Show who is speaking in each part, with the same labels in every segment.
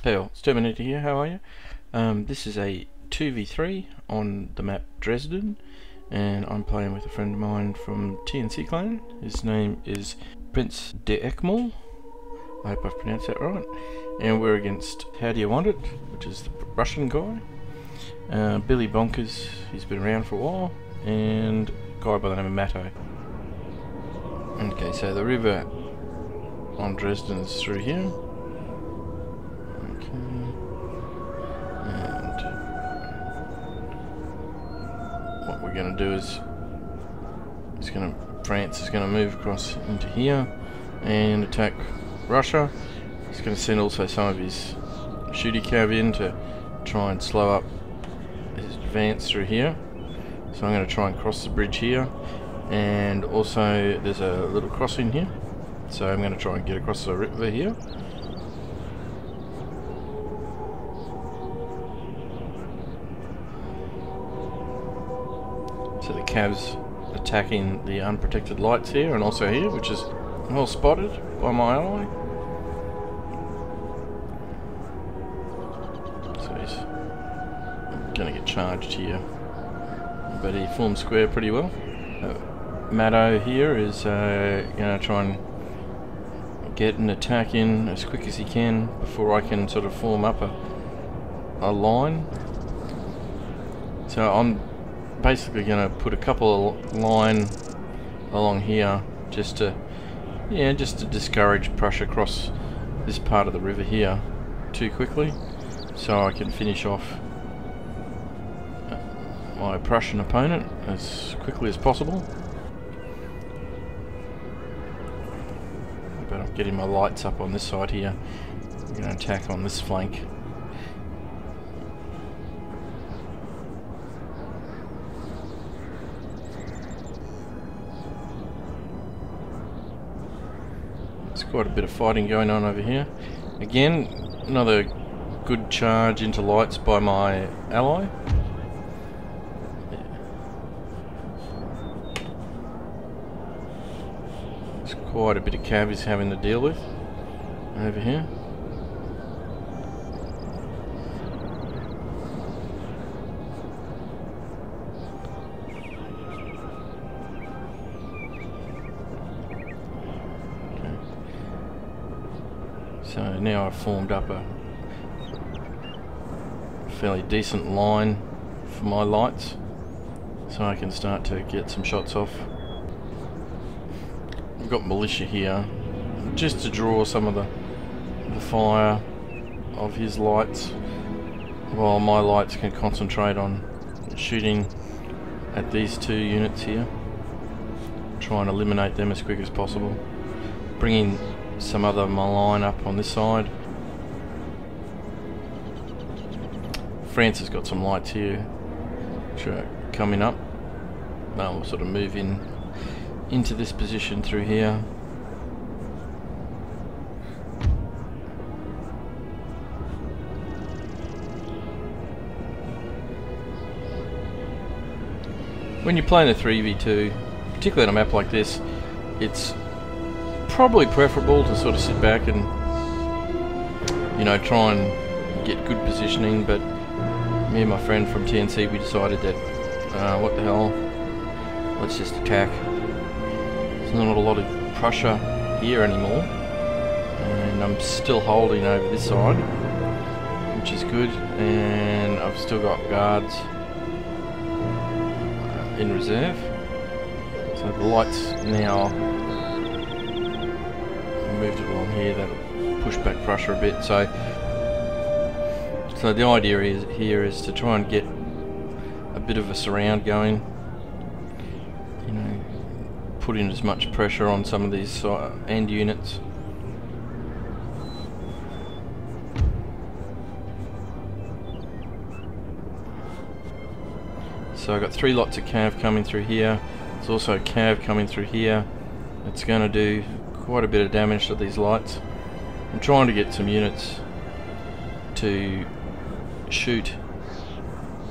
Speaker 1: Hey all, it's Terminator here, how are you? This is a 2v3 on the map Dresden, and I'm playing with a friend of mine from TNC clan. His name is Prince D'Eckmuhl. I hope I've pronounced that right. And we're against Hadiawantit, which is the Russian guy. Billy Bonkers, he's been around for a while, and a guy by the name of Matto. Okay, so the river on Dresden is through here. And what we're going to do is France is going to move across into here and attack Russia. He's going to send also some of his shooty cav in to try and slow up his advance through here. So I'm going to try and cross the bridge here, and also there's a little crossing here, so I'm going to try and get across the river here. So the cav's attacking the unprotected lights here and also here, which is well spotted by my ally. So he's going to get charged here, but he formed square pretty well. Matto here is going to try and get an attack in as quick as he can before I can sort of form up a line. So I'm basically going to put a couple of line along here just to discourage Prussia across this part of the river here too quickly, so I can finish off my Prussian opponent as quickly as possible. But I'm getting my lights up on this side here. I'm going to attack on this flank. There's quite a bit of fighting going on over here. Again, another good charge into lights by my ally. There's quite a bit of cav he's having to deal with over here. So now I've formed up a fairly decent line for my lights, so I can start to get some shots off. I've got militia here just to draw some of the fire of his lights, while my lights can concentrate on shooting at these two units here, try and eliminate them as quick as possible, bringing some other of my line up on this side. France has got some lights here which are coming up. Now we'll sort of move into this position through here. When you're playing a 3v2, particularly on a map like this, it's probably preferable to sort of sit back and, you know, try and get good positioning, but me and my friend from TNC, we decided that what the hell, let's just attack. There's not a lot of Prussia here anymore, and I'm still holding over this side, which is good, and I've still got guards in reserve. So the lights now moved it along here, that'll push back Prussia a bit. So the idea is to try and get a bit of a surround going, you know, put in as much pressure on some of these end units. So I've got 3 lots of cav coming through here. There's also cav coming through here. It's going to do quite a bit of damage to these lights. I'm trying to get some units to shoot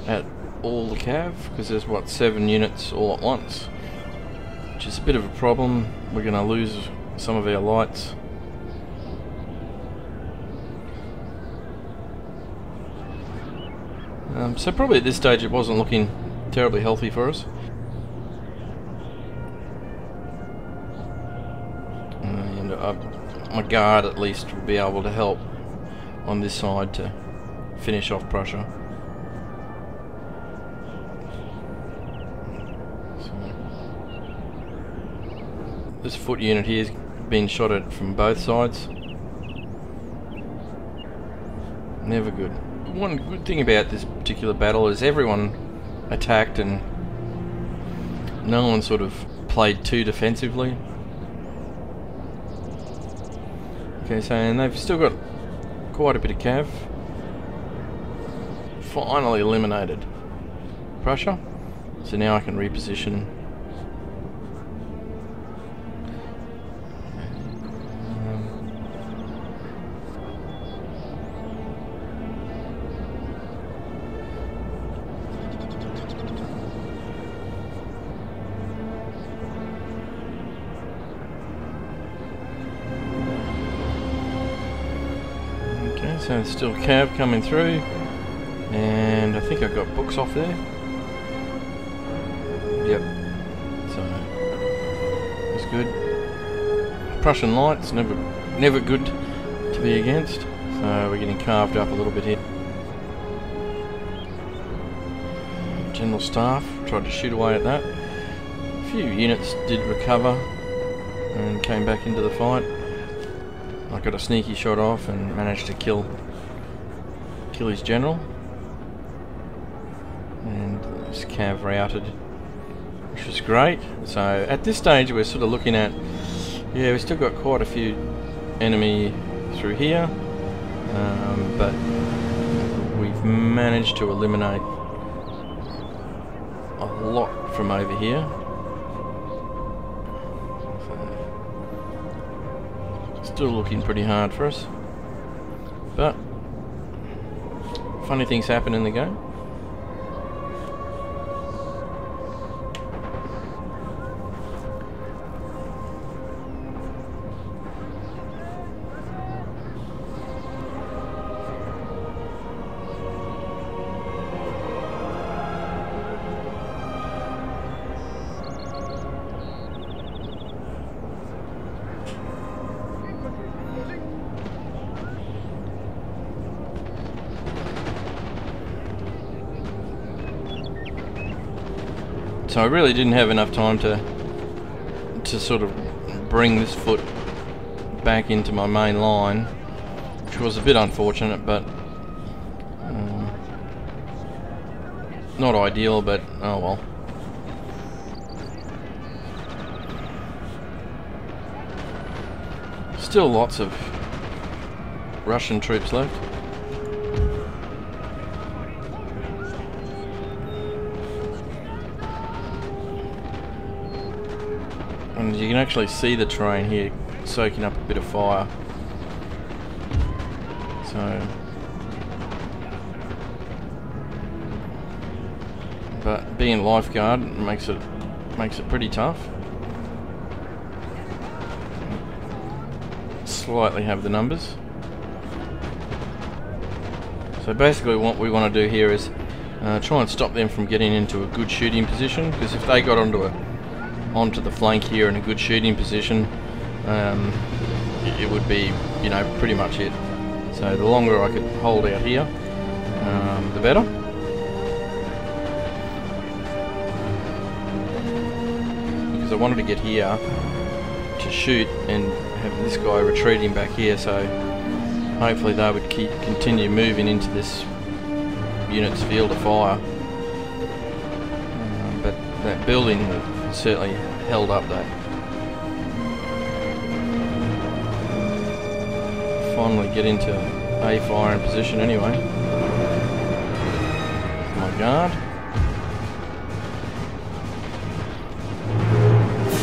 Speaker 1: at all the cav, because there's what, 7 units all at once, which is a bit of a problem. We're going to lose some of our lights. So probably at this stage it wasn't looking terribly healthy for us. And my guard at least will be able to help on this side to finish off Prussia. So this foot unit here has been shot at from both sides. Never good. One good thing about this particular battle is everyone attacked and no one sort of played too defensively. Okay, so and they've still got quite a bit of cav. Finally eliminated Prussia. So now I can reposition. So there's still cav coming through, and I think I got books off there. Yep. So that's good. Prussian lights never good to be against. So we're getting carved up a little bit here. General staff tried to shoot away at that. A few units did recover and came back into the fight. I got a sneaky shot off and managed to kill his general, and this cav routed, which was great. So at this stage we're sort of looking at, yeah, we've still got quite a few enemy through here, but we've managed to eliminate a lot from over here. Still looking pretty hard for us, but funny things happen in the game. So I really didn't have enough time to sort of bring this foot back into my main line, which was a bit unfortunate, but not ideal, but oh well. Still lots of Russian troops left. And you can actually see the terrain here soaking up a bit of fire. So, but being lifeguard makes it pretty tough. Slightly have the numbers. So basically what we want to do here is try and stop them from getting into a good shooting position, because if they got onto the flank here in a good shooting position, it would be, you know, pretty much it. So the longer I could hold out here, the better. Because I wanted to get here to shoot and have this guy retreating back here, so hopefully they would continue moving into this unit's field of fire. But that building certainly held up that. Finally get into a firing position anyway. My guard.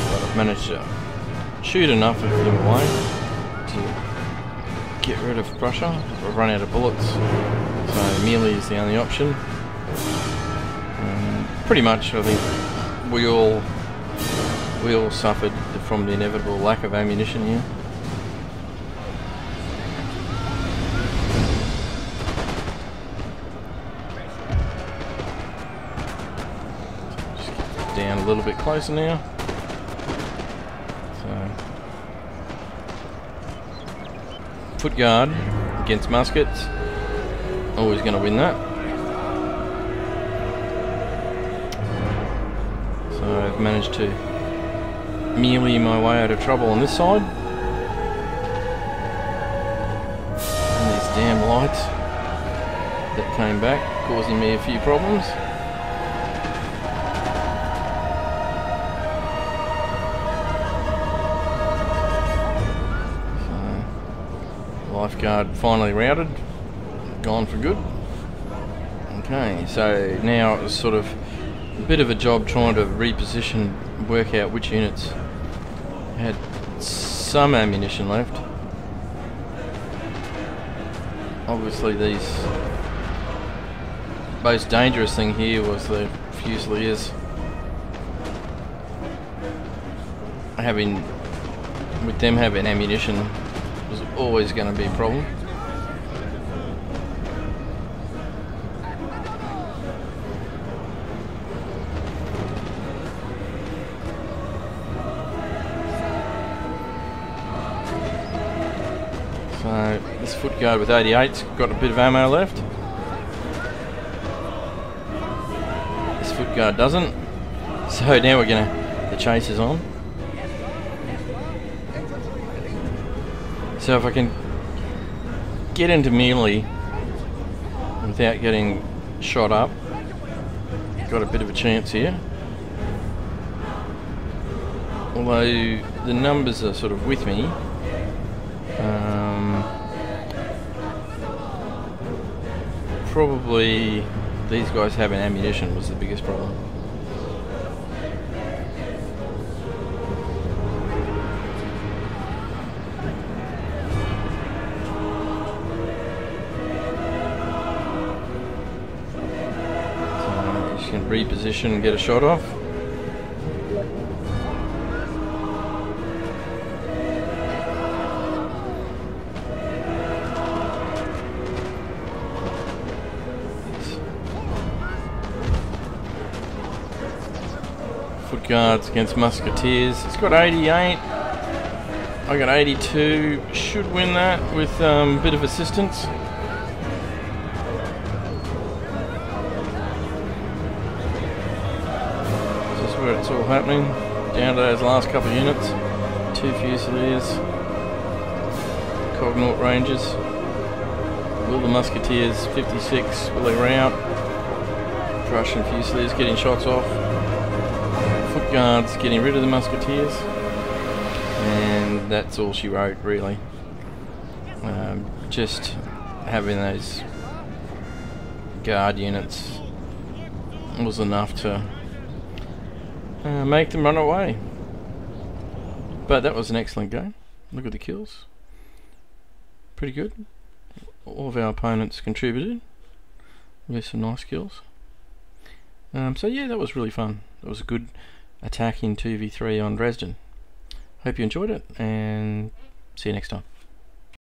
Speaker 1: But I've managed to shoot enough of them away to get rid of Prussia. I've run out of bullets, so melee is the only option. Pretty much I think we all suffered from the inevitable lack of ammunition here. a little bit closer now. So, foot guard against muskets, always going to win that. So I've managed to melee my way out of trouble on this side. And these damn lights that came back, causing me a few problems. Lifeguard finally routed, gone for good. Okay, so now it was sort of a bit of a job trying to reposition, work out which units had some ammunition left. Obviously these, most dangerous thing here was the Fusiliers. With them having ammunition was always going to be a problem. So this foot guard with 88's got a bit of ammo left. This foot guard doesn't. So now the chase is on. So if I can get into melee without getting shot up, got a bit of a chance here. Although the numbers are sort of with me. Probably these guys having ammunition was the biggest problem. Can reposition and get a shot off. Foot guards against musketeers. It's got 88. I got 82. Should win that with a bit of assistance. Where it's all happening, down to those last couple of units. 2 Fusiliers, Cognaut Rangers. Will the Musketeers 56, will they rout? Prussian Fusiliers getting shots off. Foot Guards getting rid of the Musketeers. And that's all she wrote, really. Just having those guard units was enough to make them run away. But that was an excellent game. Look at the kills. Pretty good. All of our opponents contributed with some nice kills. So yeah, that was really fun. That was a good attack in 2v3 on Dresden. Hope you enjoyed it, and see you next time.